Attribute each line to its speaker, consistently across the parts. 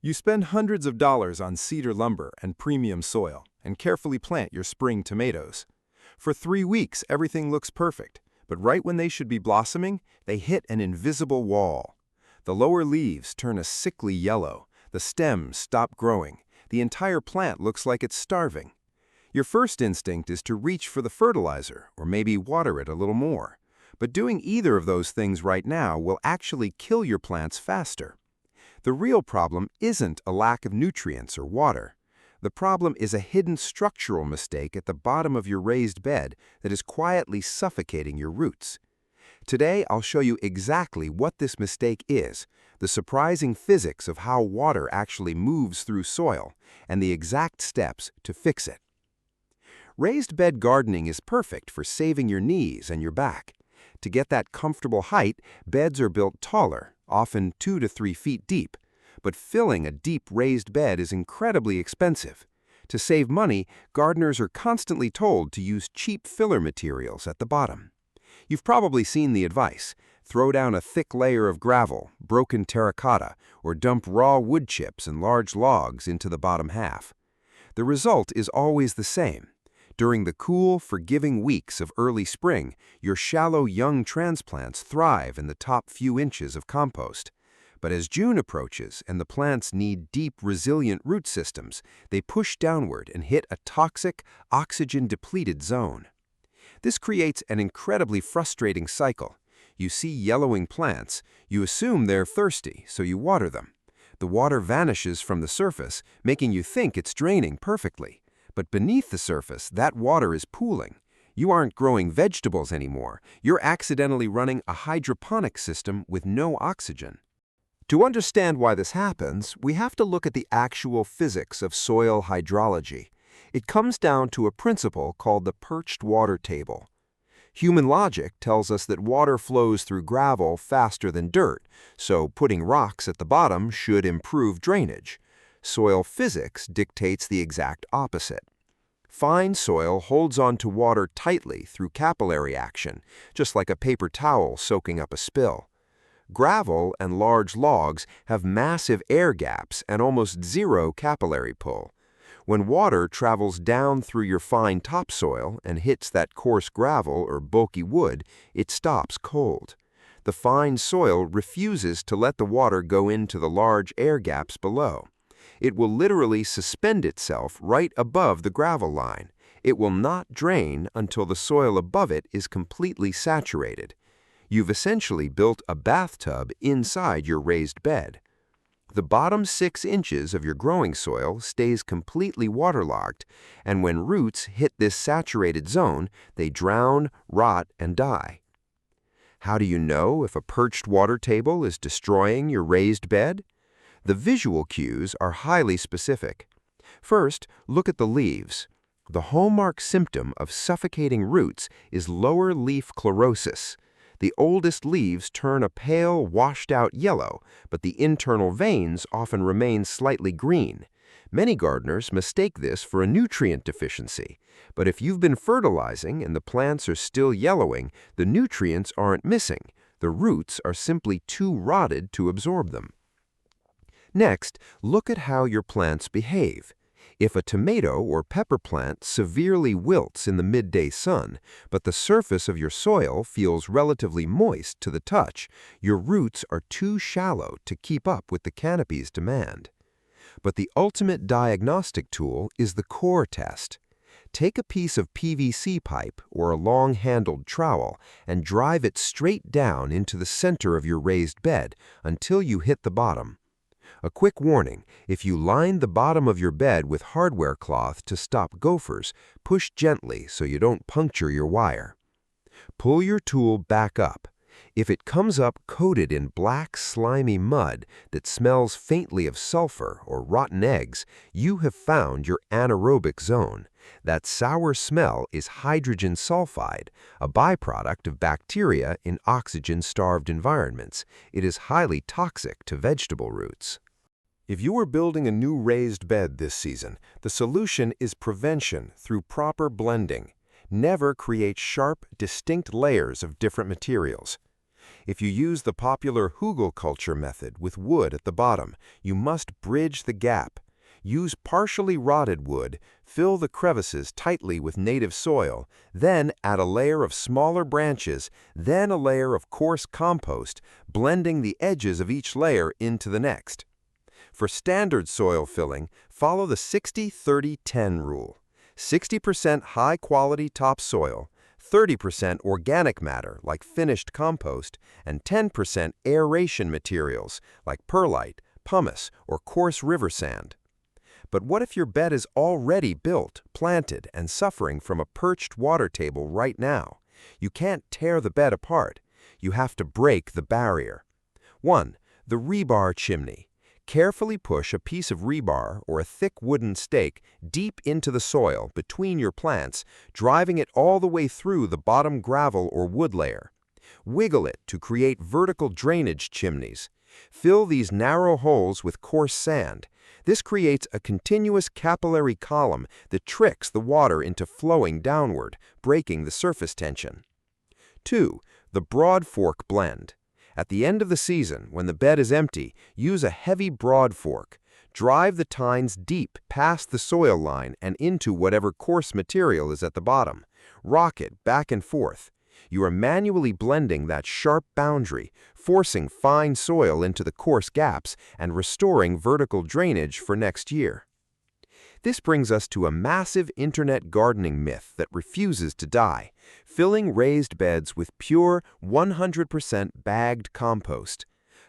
Speaker 1: You spend hundreds of dollars on cedar lumber and premium soil and carefully plant your spring tomatoes. For 3 weeks, everything looks perfect, but right when they should be blossoming, they hit an invisible wall. The lower leaves turn a sickly yellow, the stems stop growing, the entire plant looks like it's starving. Your first instinct is to reach for the fertilizer or maybe water it a little more. But doing either of those things right now will actually kill your plants faster. The real problem isn't a lack of nutrients or water. The problem is a hidden structural mistake at the bottom of your raised bed that is quietly suffocating your roots. Today, I'll show you exactly what this mistake is, the surprising physics of how water actually moves through soil, and the exact steps to fix it. Raised bed gardening is perfect for saving your knees and your back. To get that comfortable height, beds are built taller, often 2 to 3 feet deep. But filling a deep raised bed is incredibly expensive. To save money, gardeners are constantly told to use cheap filler materials at the bottom. You've probably seen the advice: throw down a thick layer of gravel, broken terracotta, or dump raw wood chips and large logs into the bottom half. The result is always the same. During the cool, forgiving weeks of early spring, your shallow young transplants thrive in the top few inches of compost. But as June approaches and the plants need deep, resilient root systems, they push downward and hit a toxic, oxygen-depleted zone. This creates an incredibly frustrating cycle. You see yellowing plants, you assume they're thirsty, so you water them. The water vanishes from the surface, making you think it's draining perfectly. But beneath the surface, that water is pooling. You aren't growing vegetables anymore. You're accidentally running a hydroponic system with no oxygen. To understand why this happens, we have to look at the actual physics of soil hydrology. It comes down to a principle called the perched water table. Human logic tells us that water flows through gravel faster than dirt, so putting rocks at the bottom should improve drainage. Soil physics dictates the exact opposite. Fine soil holds on to water tightly through capillary action, just like a paper towel soaking up a spill. Gravel and large logs have massive air gaps and almost zero capillary pull. When water travels down through your fine topsoil and hits that coarse gravel or bulky wood, it stops cold. The fine soil refuses to let the water go into the large air gaps below. It will literally suspend itself right above the gravel line. It will not drain until the soil above it is completely saturated. You've essentially built a bathtub inside your raised bed. The bottom 6 inches of your growing soil stays completely waterlogged, and when roots hit this saturated zone, they drown, rot, and die. How do you know if a perched water table is destroying your raised bed? The visual cues are highly specific. First, look at the leaves. The hallmark symptom of suffocating roots is lower leaf chlorosis. The oldest leaves turn a pale, washed-out yellow, but the internal veins often remain slightly green. Many gardeners mistake this for a nutrient deficiency. But if you've been fertilizing and the plants are still yellowing, the nutrients aren't missing. The roots are simply too rotted to absorb them. Next, look at how your plants behave. If a tomato or pepper plant severely wilts in the midday sun, but the surface of your soil feels relatively moist to the touch, your roots are too shallow to keep up with the canopy's demand. But the ultimate diagnostic tool is the core test. Take a piece of PVC pipe or a long-handled trowel and drive it straight down into the center of your raised bed until you hit the bottom. A quick warning: if you line the bottom of your bed with hardware cloth to stop gophers, push gently so you don't puncture your wire. Pull your tool back up. If it comes up coated in black, slimy mud that smells faintly of sulfur or rotten eggs, you have found your anaerobic zone. That sour smell is hydrogen sulfide, a byproduct of bacteria in oxygen-starved environments. It is highly toxic to vegetable roots. If you are building a new raised bed this season, the solution is prevention through proper blending. Never create sharp, distinct layers of different materials. If you use the popular hugelkultur method with wood at the bottom, you must bridge the gap. Use partially rotted wood, fill the crevices tightly with native soil, then add a layer of smaller branches, then a layer of coarse compost, blending the edges of each layer into the next. For standard soil filling, follow the 60-30-10 rule. 60% high-quality topsoil, 30% organic matter like finished compost, and 10% aeration materials like perlite, pumice, or coarse river sand. But what if your bed is already built, planted, and suffering from a perched water table right now? You can't tear the bed apart. You have to break the barrier. 1. The rebar chimney. Carefully push a piece of rebar or a thick wooden stake deep into the soil between your plants, driving it all the way through the bottom gravel or wood layer. Wiggle it to create vertical drainage chimneys. Fill these narrow holes with coarse sand. This creates a continuous capillary column that tricks the water into flowing downward, breaking the surface tension. 2. The broad fork blend. At the end of the season, when the bed is empty, use a heavy broad fork. Drive the tines deep past the soil line and into whatever coarse material is at the bottom. Rock it back and forth. You are manually blending that sharp boundary, forcing fine soil into the coarse gaps and restoring vertical drainage for next year. This brings us to a massive internet gardening myth that refuses to die: filling raised beds with pure 100% bagged compost.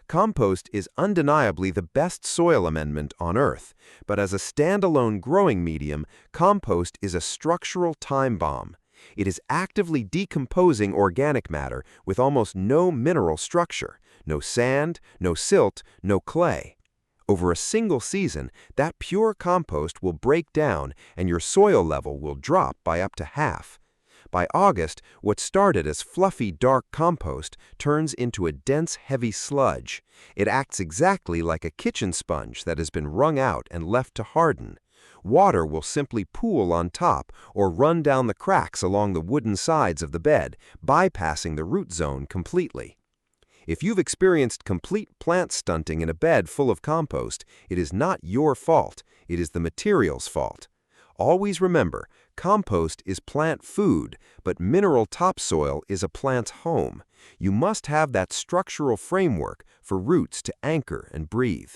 Speaker 1: Compost is undeniably the best soil amendment on Earth, but as a standalone growing medium, compost is a structural time bomb. It is actively decomposing organic matter with almost no mineral structure, no sand, no silt, no clay. Over a single season, that pure compost will break down and your soil level will drop by up to half. By August, what started as fluffy, dark compost turns into a dense, heavy sludge. It acts exactly like a kitchen sponge that has been wrung out and left to harden. Water will simply pool on top or run down the cracks along the wooden sides of the bed, bypassing the root zone completely. If you've experienced complete plant stunting in a bed full of compost, it is not your fault, it is the material's fault. Always remember, compost is plant food, but mineral topsoil is a plant's home. You must have that structural framework for roots to anchor and breathe.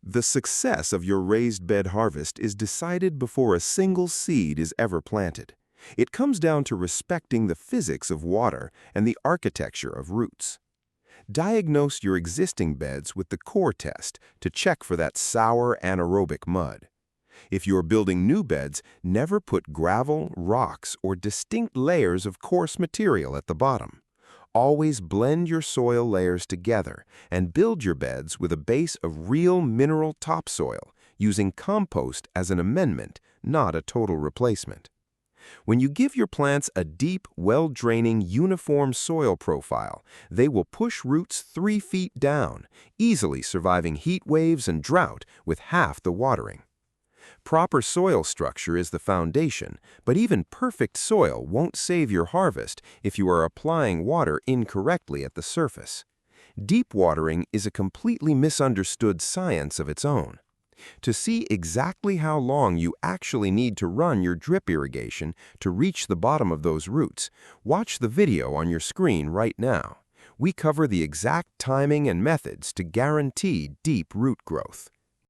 Speaker 1: The success of your raised bed harvest is decided before a single seed is ever planted. It comes down to respecting the physics of water and the architecture of roots. Diagnose your existing beds with the core test to check for that sour anaerobic mud. If you're building new beds, never put gravel, rocks, or distinct layers of coarse material at the bottom. Always blend your soil layers together and build your beds with a base of real mineral topsoil, using compost as an amendment, not a total replacement. When you give your plants a deep, well-draining, uniform soil profile, they will push roots 3 feet down, easily surviving heat waves and drought with half the watering. Proper soil structure is the foundation, but even perfect soil won't save your harvest if you are applying water incorrectly at the surface. Deep watering is a completely misunderstood science of its own. To see exactly how long you actually need to run your drip irrigation to reach the bottom of those roots, watch the video on your screen right now. We cover the exact timing and methods to guarantee deep root growth.